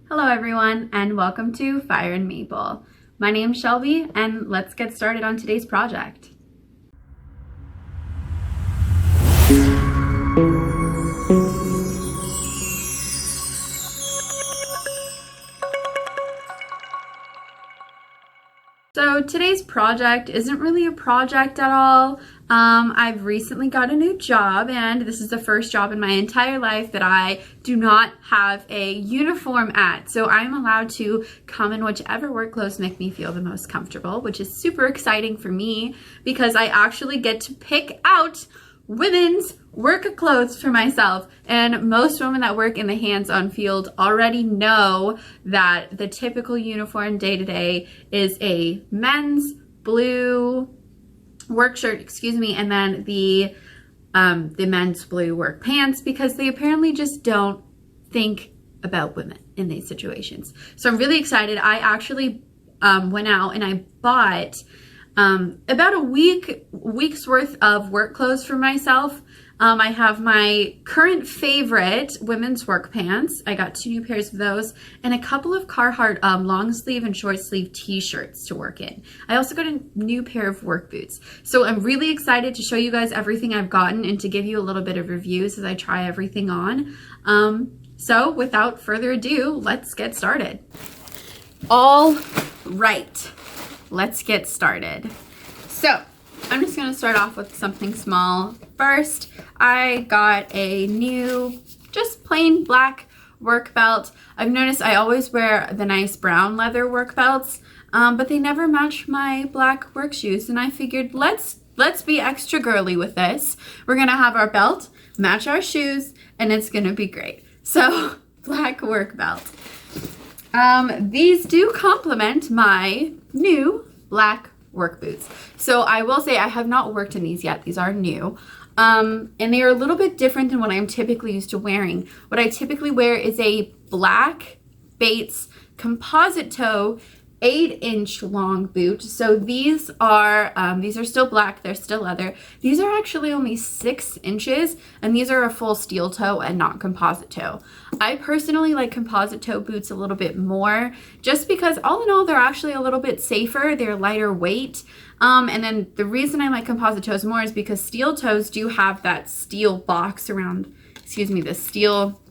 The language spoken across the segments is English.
Hello everyone and welcome to Fire and Maple. My name's Shelby and let's get started on today's project. So today's project isn't really a project at all. I've recently got a new job and this is the first job in my entire life that I do not have a uniform at. So I'm allowed to come in whichever work clothes make me feel the most comfortable, which is super exciting for me because I actually get to pick out women's work clothes for myself. And most women that work in the hands-on field already know that the typical uniform day-to-day is a men's blue work shirt, and then the men's blue work pants, because they apparently just don't think about women in these situations. So I'm really excited. I actually went out and I bought about a week's worth of work clothes for myself. I have my current favorite women's work pants. I got 2 new pairs of those and a couple of Carhartt long sleeve and short sleeve t-shirts to work in. I also got a new pair of work boots. So I'm really excited to show you guys everything I've gotten and to give you a little bit of reviews as I try everything on. So without further ado, let's get started. All right, let's get started. So I'm just going to start off with something small. First, I got a new, just plain black work belt. I've noticed I always wear the nice brown leather work belts, but they never match my black work shoes. And I figured let's be extra girly with this. We're going to have our belt match our shoes and it's going to be great. So black work belt. These do complement my new black work boots. So I will say I have not worked in these yet. These are new. And they are a little bit different than what I'm typically used to wearing. What I typically wear is a black Bates composite toe 8-inch long boot. So these are still black, they're still leather. These are actually only 6 inches and these are a full steel toe and not composite toe. I personally like composite toe boots a little bit more just because all in all they're actually a little bit safer, they're lighter weight. And then the reason I like composite toes more is because steel toes do have that steel box around, the steel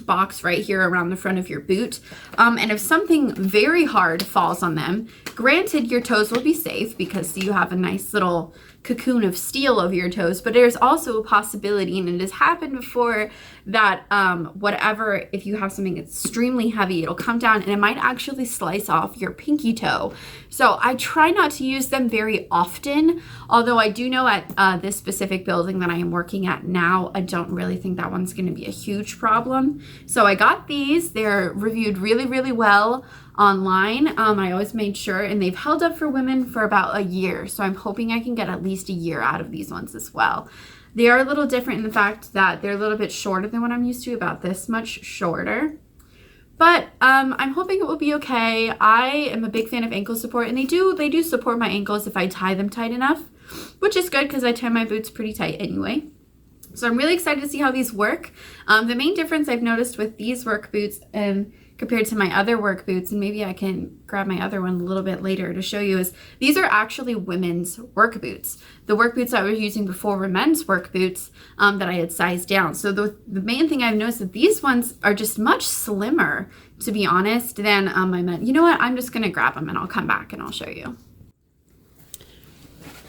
box right here around the front of your boot. And if something very hard falls on them, granted your toes will be safe because you have a nice little cocoon of steel over your toes, but there's also a possibility, and it has happened before, that if you have something extremely heavy, it'll come down and it might actually slice off your pinky toe. So I try not to use them very often, although I do know at this specific building that I am working at now, I don't really think that one's going to be a huge problem. So I got these. They're reviewed really, really well online. I always made sure, and they've held up for women for about a year. So I'm hoping I can get at least a year out of these ones as well. They are a little different in the fact that they're a little bit shorter than what I'm used to, about this much shorter. But I'm hoping it will be okay. I am a big fan of ankle support, and they do support my ankles if I tie them tight enough, which is good because I tie my boots pretty tight anyway. So I'm really excited to see how these work. The main difference I've noticed with these work boots compared to my other work boots, and maybe I can grab my other one a little bit later to show you, is these are actually women's work boots. The work boots I was using before were men's work boots that I had sized down. So the main thing I've noticed is that these ones are just much slimmer, to be honest, than my men. You know what? I'm just going to grab them and I'll come back and I'll show you.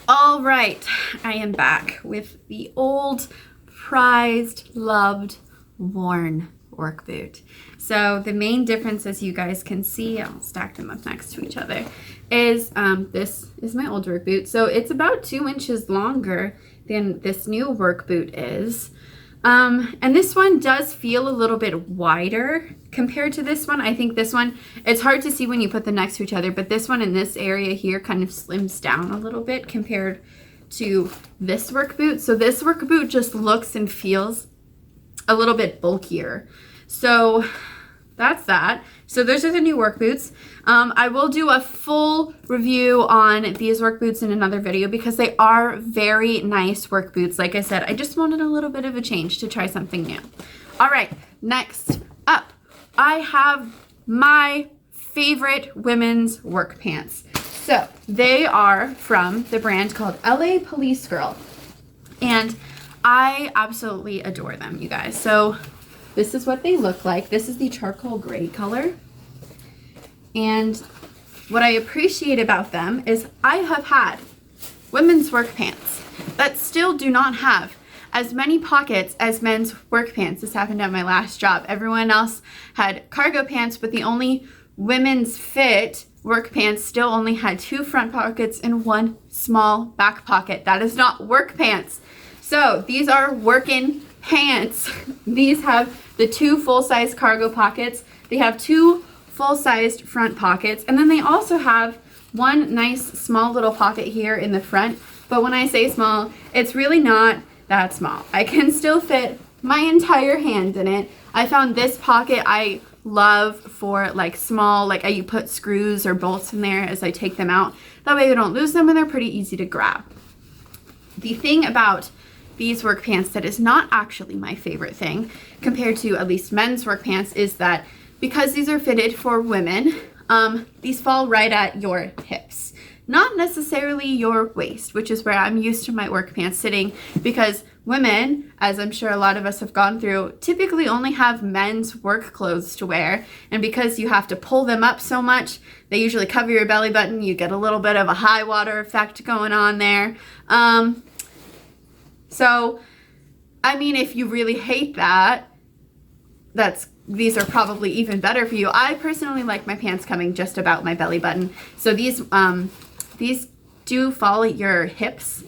All right, I am back with the old, prized, loved, worn work boot. So the main difference, as you guys can see, I'll stack them up next to each other, is this is my old work boot. So it's about 2 inches longer than this new work boot is. And this one does feel a little bit wider compared to this one. I think this one, it's hard to see when you put them next to each other, but this one in this area here kind of slims down a little bit compared to this work boot. So this work boot just looks and feels a little bit bulkier. So that's that. So those are the new work boots. I will do a full review on these work boots in another video because they are very nice work boots. Like I said, I just wanted a little bit of a change to try something new. All right, next up, I have my favorite women's work pants. So they are from the brand called LA Police Girl, and I absolutely adore them, you guys. So this is what they look like. This is the charcoal gray color. And what I appreciate about them is I have had women's work pants that still do not have as many pockets as men's work pants. This happened at my last job. Everyone else had cargo pants, but the only women's fit work pants still only had 2 front pockets and 1 small back pocket. That is not work pants. So these are working pants. These have the 2 full-size cargo pockets. They have 2 full-sized front pockets, and then they also have 1 nice small little pocket here in the front. But when I say small, it's really not that small. I can still fit my entire hand in it. I found this pocket I love for like small, like you put screws or bolts in there as I take them out. That way I don't lose them, and they're pretty easy to grab. The thing about these work pants that is not actually my favorite thing compared to at least men's work pants is that because these are fitted for women, these fall right at your hips, not necessarily your waist, which is where I'm used to my work pants sitting, because women, as I'm sure a lot of us have gone through, typically only have men's work clothes to wear, and because you have to pull them up so much, they usually cover your belly button. You get a little bit of a high water effect going on there. So, I mean, if you really hate that, these are probably even better for you. I personally like my pants coming just about my belly button. So these do fall at your hips.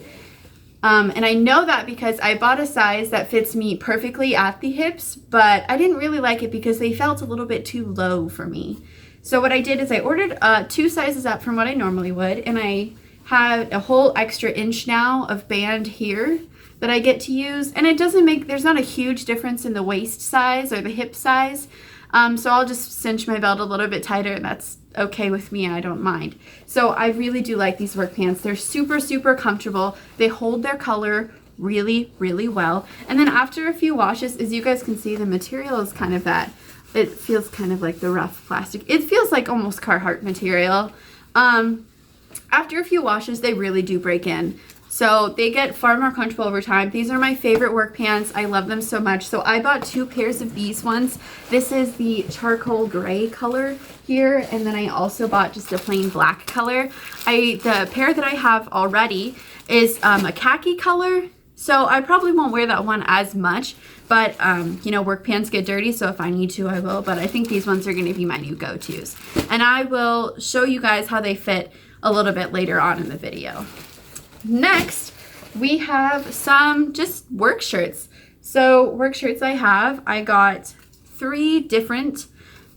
And I know that because I bought a size that fits me perfectly at the hips, but I didn't really like it because they felt a little bit too low for me. So what I did is I ordered 2 sizes up from what I normally would, and I have a whole extra inch now of band here that I get to use, and there's not a huge difference in the waist size or the hip size, so I'll just cinch my belt a little bit tighter, and that's okay with me. I don't mind. So I really do like these work pants. They're super, super comfortable. They hold their color really, really well, and then after a few washes, as you guys can see, the material is kind of it feels kind of like the rough plastic. It feels like almost Carhartt material. After a few washes, they really do break in. So they get far more comfortable over time. These are my favorite work pants. I love them so much. So I bought 2 pairs of these ones. This is the charcoal gray color here, and then I also bought just a plain black color. The pair that I have already is a khaki color, so I probably won't wear that one as much, but you know, work pants get dirty, so if I need to, I will. But I think these ones are going to be my new go-tos, and I will show you guys how they fit a little bit later on in the video. Next, we have some just work shirts. So work shirts I got 3 different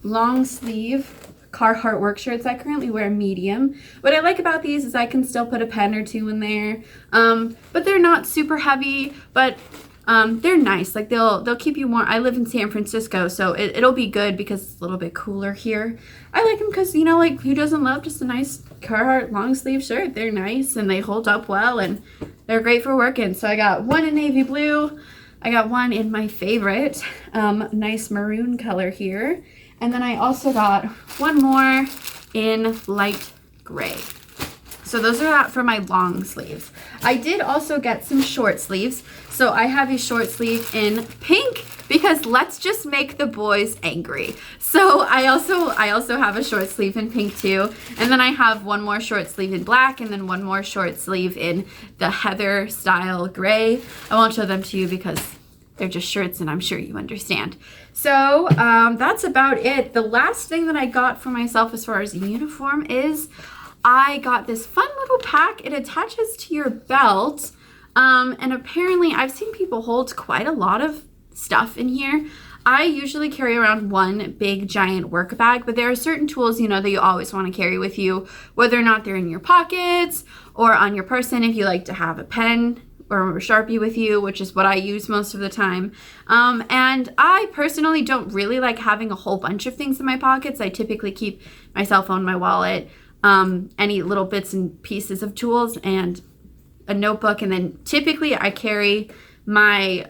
long sleeve Carhartt work shirts. I currently wear medium. What I like about these is I can still put a pen or 2 in there, but they're not super heavy, but they're nice. Like they'll keep you warm. I live in San Francisco, so it'll be good because it's a little bit cooler here. I like them because, you know, like, who doesn't love just a nice Carhartt long sleeve shirt? They're nice and they hold up well and they're great for working. So I got 1 in navy blue. I got 1 in my favorite nice maroon color here. And then I also got 1 more in light gray. So those are for my long sleeves. I did also get some short sleeves. So I have a short sleeve in pink because let's just make the boys angry. So I also have a short sleeve in pink too. And then I have 1 more short sleeve in black and then 1 more short sleeve in the heather style gray. I won't show them to you because they're just shirts and I'm sure you understand. So that's about it. The last thing that I got for myself as far as a uniform is I got this fun little pack. It attaches to your belt, and apparently I've seen people hold quite a lot of stuff in here. I usually carry around 1 big giant work bag, but there are certain tools, you know, that you always want to carry with you, whether or not they're in your pockets or on your person if you like to have a pen or a Sharpie with you, which is what I use most of the time. And I personally don't really like having a whole bunch of things in my pockets. I typically keep my cell phone, my wallet, any little bits and pieces of tools, and a notebook, and then typically I carry my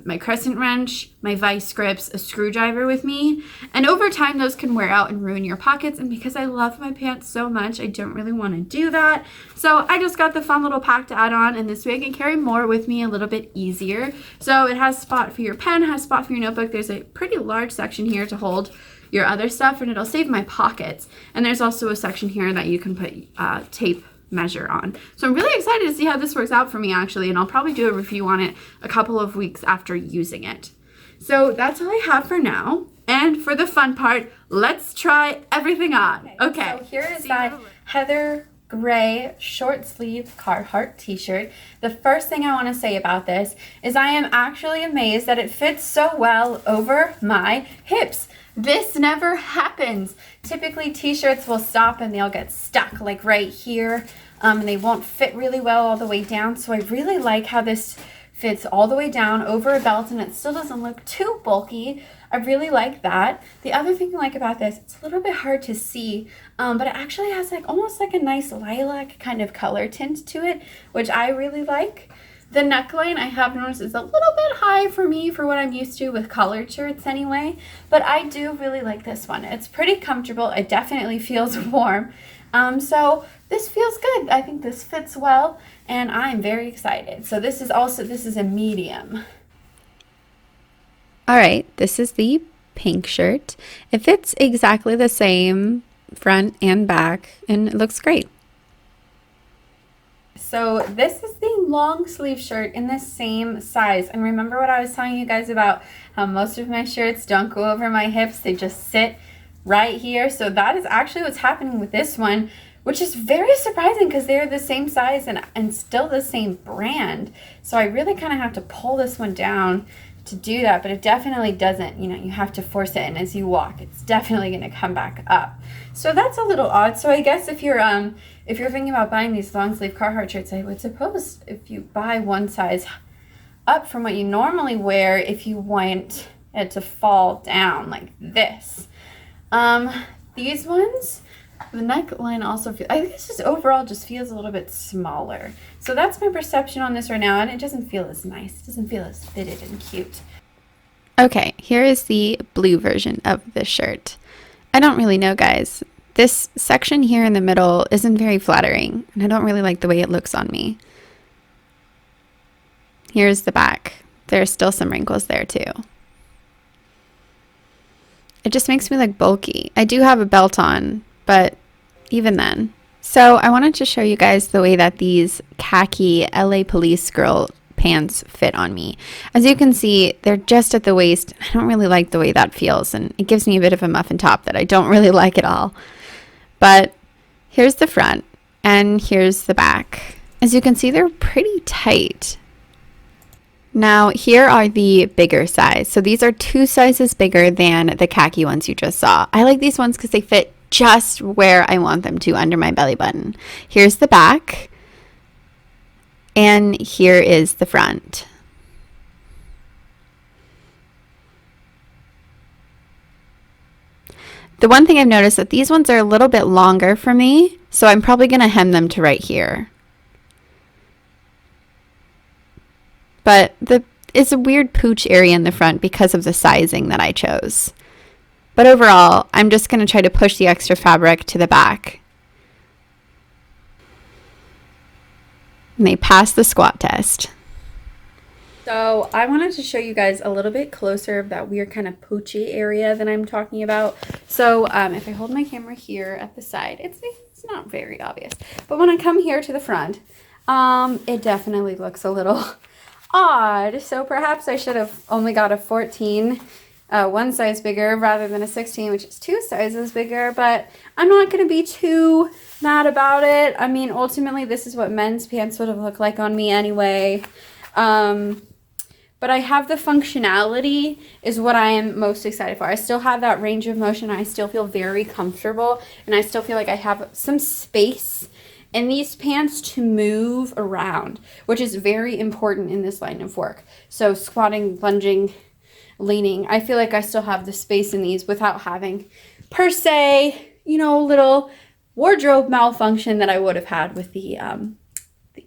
my crescent wrench, my vice grips, a screwdriver with me, and over time those can wear out and ruin your pockets, and because I love my pants so much, I don't really want to do that. So I just got the fun little pack to add on, and this way I can carry more with me a little bit easier. So it has spot for your pen, has spot for your notebook. There's a pretty large section here to hold your other stuff, and it'll save my pockets. And there's also a section here that you can put tape measure on. So I'm really excited to see how this works out for me, actually, and I'll probably do a review on it a couple of weeks after using it. So that's all I have for now. And for the fun part, let's try everything on. Okay. So here is that heather gray short sleeve Carhartt t-shirt. The first thing I want to say about this is I am actually amazed that it fits so well over my hips. This never happens. Typically t-shirts will stop and they'll get stuck like right here, and they won't fit really well all the way down. So I really like how this fits all the way down over a belt and it still doesn't look too bulky. I really like that. The other thing I like about this, it's a little bit hard to see, but it actually has like almost like a nice lilac kind of color tint to it, which I really like. The neckline, I have noticed, is a little bit high for me for what I'm used to with collared shirts anyway, but I do really like this one. It's pretty comfortable. It definitely feels warm. So this feels good. I think this fits well, and I'm very excited. So this is a medium. All right, this is the pink shirt. It fits exactly the same front and back, and it looks great. So this is the long sleeve shirt in the same size. And remember what I was telling you guys about how most of my shirts don't go over my hips, they just sit right here. So that is actually what's happening with this one, which is very surprising because they're the same size and still the same brand. So I really kind of have to pull this one down to do that, but it definitely doesn't, you have to force it in as you walk. It's definitely going to come back up. So that's a little odd. So I guess if you're thinking about buying these long sleeve Carhartt shirts, I would suppose if you buy one size up from what you normally wear, if you want it to fall down like this. These ones, the neckline also feels, I think this just overall just feels a little bit smaller. So that's my perception on this right now, and it doesn't feel as nice. It doesn't feel as fitted and cute. Okay, here is the blue version of this shirt. I don't really know, guys. This section here in the middle isn't very flattering, and I don't really like the way it looks on me. Here's the back. There's still some wrinkles there too. It just makes me look bulky. I do have a belt on, but even then. So I wanted to show you guys the way that these khaki LA Police girl pants fit on me. As you can see, they're just at the waist. I don't really like the way that feels, and it gives me a bit of a muffin top that I don't really like at all. But here's the front, and here's the back. As you can see, they're pretty tight. Now, here are the bigger size. So these are 2 sizes bigger than the khaki ones you just saw. I like these ones because they fit just where I want them to, under my belly button. Here's the back, and here is the front. The one thing I've noticed that these ones are a little bit longer for me, so I'm probably going to hem them to right here. But it's a weird pooch area in the front because of the sizing that I chose. But overall, I'm just going to try to push the extra fabric to the back. And they passed the squat test. So I wanted to show you guys a little bit closer of that weird kind of poochy area that I'm talking about. So if I hold my camera here at the side, it's not very obvious. But when I come here to the front, it definitely looks a little odd. So perhaps I should have only got a 14, one size bigger rather than a 16, which is 2 sizes bigger. But I'm not going to be too mad about it. I mean, ultimately, this is what men's pants would have looked like on me anyway. But I have the functionality is what I am most excited for. I still have that range of motion. I still feel very comfortable, and I still feel like I have some space in these pants to move around, which is very important in this line of work. So squatting, lunging, leaning, I feel like I still have the space in these without having, per se, little wardrobe malfunction that I would have had with the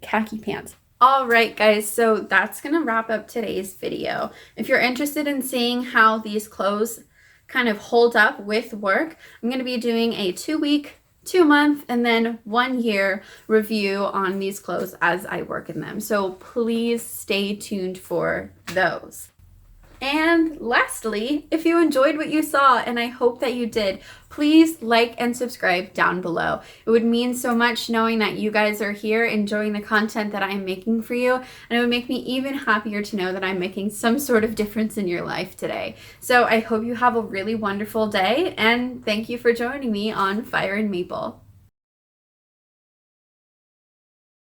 khaki pants. Alright guys, so that's gonna wrap up today's video. If you're interested in seeing how these clothes kind of hold up with work, I'm gonna be doing a 2-week, 2-month, and then 1-year review on these clothes as I work in them. So please stay tuned for those. And lastly, if you enjoyed what you saw, and I hope that you did, please like and subscribe down below. It would mean so much knowing that you guys are here enjoying the content that I'm making for you, and it would make me even happier to know that I'm making some sort of difference in your life today. So I hope you have a really wonderful day, and thank you for joining me on Fire and Maple.